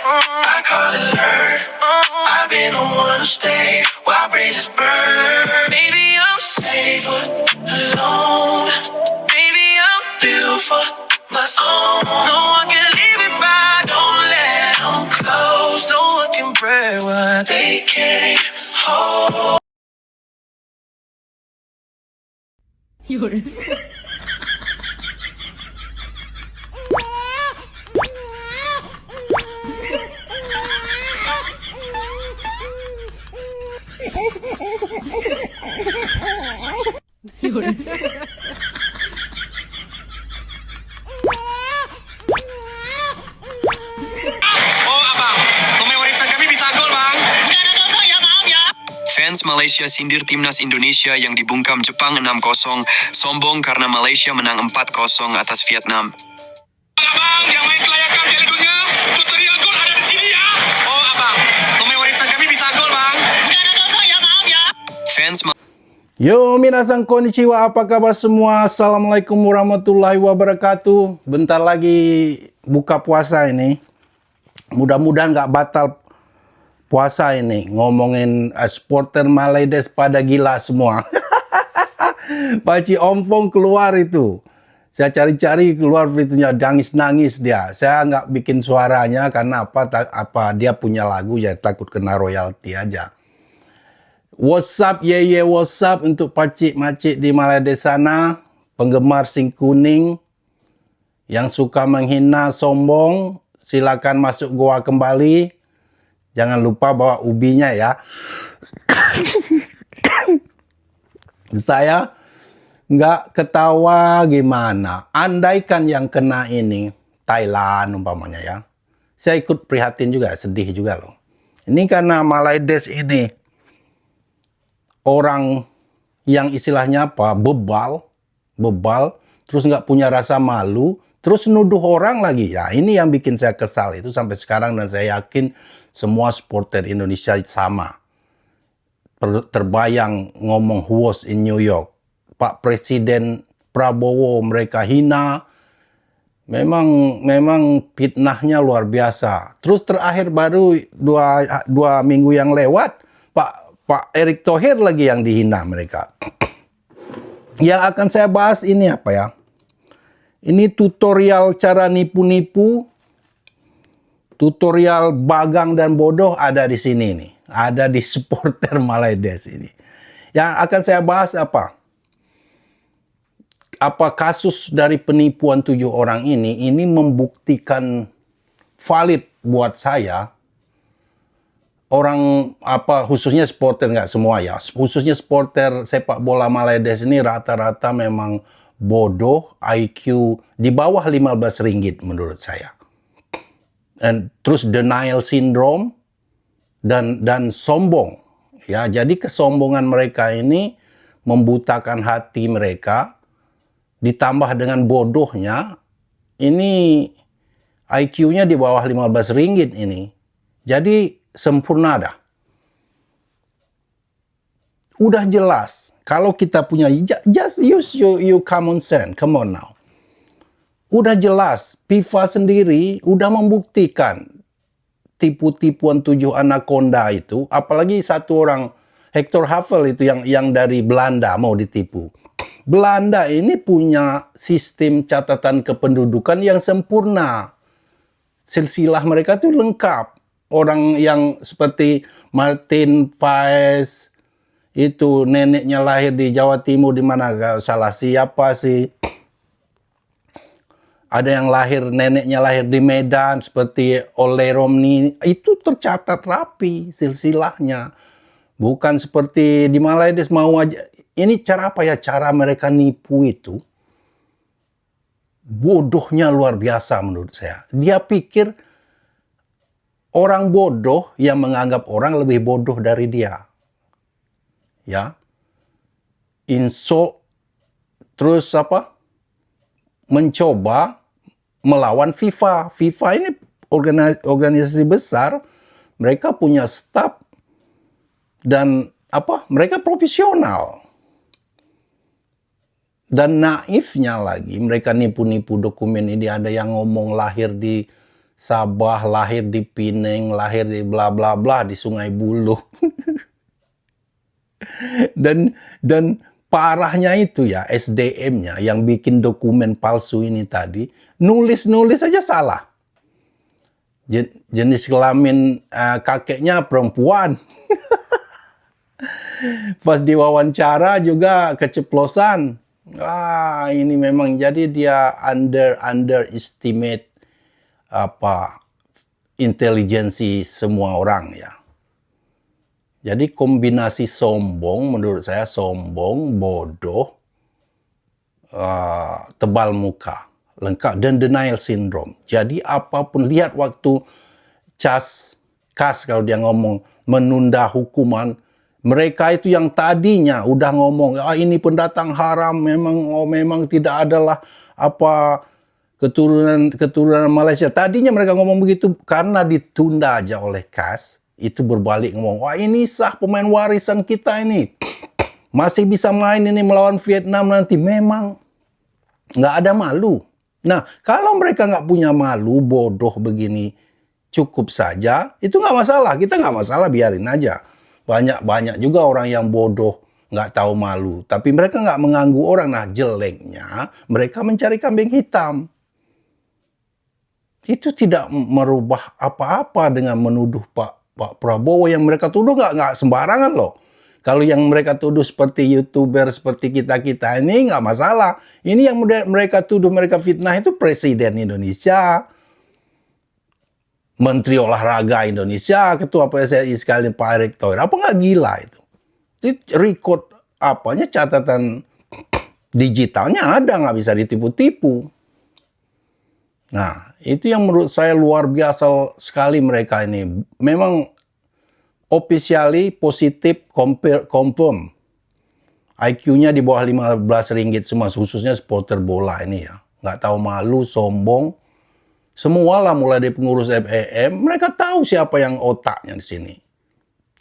I call it learn. I've been the one to stay while bridges burn. Maybe I'm safe alone. Maybe I'm built for my own. No one can leave if I don't let them close. No one can break what they can't hold. 有人。有人。Fans Malaysia sindir timnas Indonesia yang dibungkam Jepang 6-0, sombong karena Malaysia menang 4-0 atas Vietnam. Abang yang main kelayakan Piala Dunia, tutorial gol ada di sini ya. Oh abang, pemain warisan kami bisa gol bang. Bukan ada kosong ya, maaf ya. Fans Yo, minasan konnichiwa, apa kabar semua? Assalamualaikum warahmatullahi wabarakatuh. Bentar lagi buka puasa ini. Mudah-mudahan nggak batal puasa ini. Ngomongin supporter Malaydes pada gila semua. Pakcik Ompong keluar itu. Saya cari-cari keluar videonya, nangis-nangis dia. Saya nggak bikin suaranya karena apa dia punya lagu ya, takut kena royalti aja. What's up, what's up untuk pakcik-makcik di Malaydes sana, penggemar Sing Kuning yang suka menghina, sombong, silakan masuk goa kembali. Jangan lupa bawa ubinya ya. Saya nggak ketawa gimana. Andaikan yang kena ini Thailand umpamanya ya. Saya ikut prihatin juga, sedih juga loh. Ini karena Malaydes ini orang yang istilahnya apa, bebal, terus nggak punya rasa malu, terus nuduh orang lagi. Ya ini yang bikin saya kesal itu sampai sekarang, dan saya yakin semua supporter Indonesia sama. Terbayang ngomong was in New York, Pak Presiden Prabowo mereka hina, memang fitnahnya luar biasa. Terus terakhir baru dua minggu yang lewat, Pak Erick Thohir lagi yang dihina mereka. Yang akan saya bahas ini apa ya? Ini tutorial cara nipu-nipu, tutorial bagang dan bodoh ada di sini nih. Ada di supporter Malaydes ini. Yang akan saya bahas apa? Apa kasus dari penipuan 7 orang ini membuktikan valid buat saya. Orang khususnya supporter, nggak semua ya, khususnya supporter sepak bola Malaydes ini rata-rata memang bodoh, IQ di bawah 15 ringgit menurut saya. Dan terus denial syndrome dan sombong ya. Jadi kesombongan mereka ini membutakan hati mereka, ditambah dengan bodohnya, ini IQ-nya di bawah 15 ringgit ini. Jadi sempurna dah. Udah jelas. Kalau kita punya, just use your common sense. Come on now. Udah jelas. FIFA sendiri udah membuktikan tipu-tipuan 7 anaconda itu. Apalagi satu orang, Hector Havel itu yang dari Belanda mau ditipu. Belanda ini punya sistem catatan kependudukan yang sempurna. Silsilah mereka tuh lengkap. Orang yang seperti Martin Paes itu neneknya lahir di Jawa Timur, di mana gak salah siapa sih. Ada yang neneknya lahir di Medan seperti Ole Romni, itu tercatat rapi silsilahnya. Bukan seperti di Malaydes mau aja. Ini cara apa ya? Cara mereka nipu itu bodohnya luar biasa menurut saya. Dia pikir orang bodoh yang menganggap orang lebih bodoh dari dia. Ya. Insult, terus mencoba melawan FIFA. FIFA ini organisasi besar, mereka punya staf dan mereka profesional. Dan naifnya lagi, mereka nipu-nipu dokumen ini. Ada yang ngomong lahir di Sabah, lahir di Pineng, lahir di bla bla bla di Sungai Buloh. dan parahnya itu ya SDM-nya yang bikin dokumen palsu ini tadi, nulis aja salah. Jenis kelamin kakeknya perempuan. Pas diwawancara juga keceplosan. Ini memang jadi dia underestimate intelijensi semua orang ya. Jadi kombinasi sombong, menurut saya sombong, bodoh, tebal muka, lengkap, dan denial syndrome. Jadi apapun, lihat waktu Kas kalau dia ngomong menunda hukuman, mereka itu yang tadinya udah ngomong, ini pendatang haram, memang tidak adalah keturunan Malaysia. Tadinya mereka ngomong begitu karena ditunda aja oleh Kas. Itu berbalik ngomong, ini sah pemain warisan kita ini. Masih bisa main ini melawan Vietnam nanti. Memang nggak ada malu. Nah, kalau mereka nggak punya malu, bodoh begini, cukup saja. Itu nggak masalah. Kita nggak masalah, biarin aja. Banyak juga orang yang bodoh, nggak tahu malu. Tapi mereka nggak mengganggu orang. Nah, jeleknya mereka mencari kambing hitam. Itu tidak merubah apa-apa dengan menuduh Pak Prabowo. Yang mereka tuduh nggak sembarangan loh. Kalau yang mereka tuduh seperti YouTuber seperti kita ini nggak masalah. Ini yang mereka tuduh, mereka fitnah itu Presiden Indonesia, Menteri Olahraga Indonesia, Ketua PSSI sekalian Pak Erick Thohir. Apa nggak gila itu? Itu record catatan digitalnya ada, nggak bisa ditipu-tipu. Nah, itu yang menurut saya luar biasa sekali mereka ini. Memang officially positif confirm. IQ-nya di bawah 15 ringgit semua, khususnya supporter bola ini ya. Nggak tahu malu, sombong. Semualah mulai dari pengurus FEM, mereka tahu siapa yang otaknya di sini.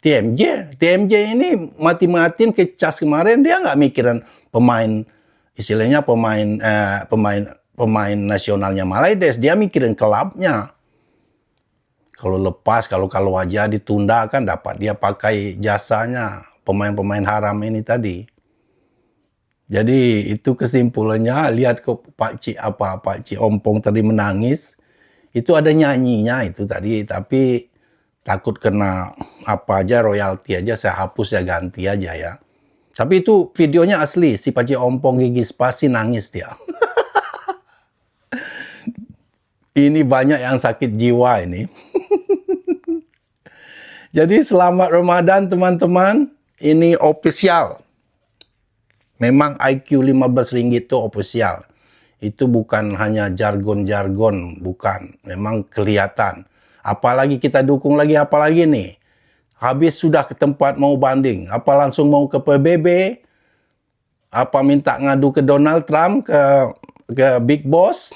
TMJ ini mati-matiin ke Cas kemarin, dia nggak mikirin pemain, istilahnya pemain nasionalnya Malaysia, dia mikirin klubnya. Kalau lepas, kalau aja ditunda kan dapat dia pakai jasanya pemain-pemain haram ini tadi. Jadi itu kesimpulannya, lihat ke Pak Cik Ompong tadi menangis. Itu ada nyanyinya itu tadi, tapi takut kena royalti aja, saya hapus, saya ganti aja ya. Tapi itu videonya asli, si Pak Cik Ompong gigi spasi nangis dia. Ini banyak yang sakit jiwa ini. Jadi selamat Ramadan teman-teman. Ini official. Memang IQ 15 ringgit itu official. Itu bukan hanya jargon-jargon, bukan. Memang kelihatan. Apalagi kita dukung lagi, apalagi nih. Habis sudah ke tempat mau banding. Apa langsung mau ke PBB? Apa minta ngadu ke Donald Trump, ke Big Boss?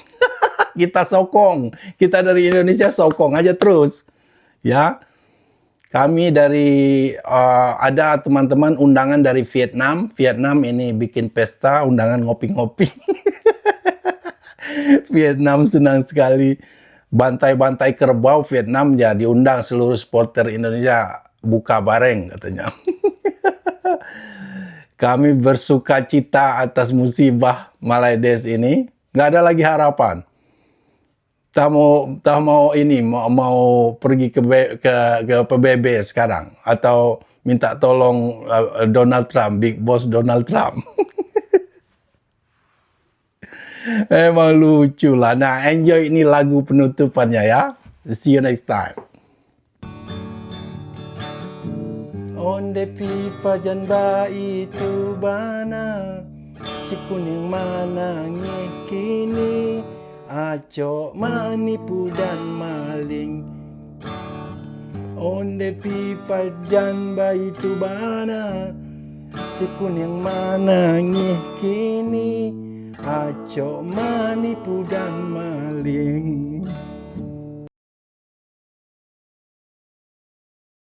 Kita sokong. Kita dari Indonesia sokong aja terus. Ya. Kami dari ada teman-teman undangan dari Vietnam. Vietnam ini bikin pesta, undangan ngopi-ngopi. Vietnam senang sekali. Bantai-bantai kerbau Vietnam ya diundang seluruh supporter Indonesia buka bareng katanya. Kami bersuka cita atas musibah Malaysia ini. Nggak ada lagi harapan. Tak mau pergi ke PBB sekarang atau minta tolong Donald Trump, Big Boss Donald Trump. Emang lucu lah. Nah, enjoy ini lagu penutupannya ya. See you next time. Onde pipa jan ba itu bana, si kuning mana kini. Acok manipu dan maling. Onde pipa jan bayi tu bana, si kuning mana kini. Acok manipu dan maling.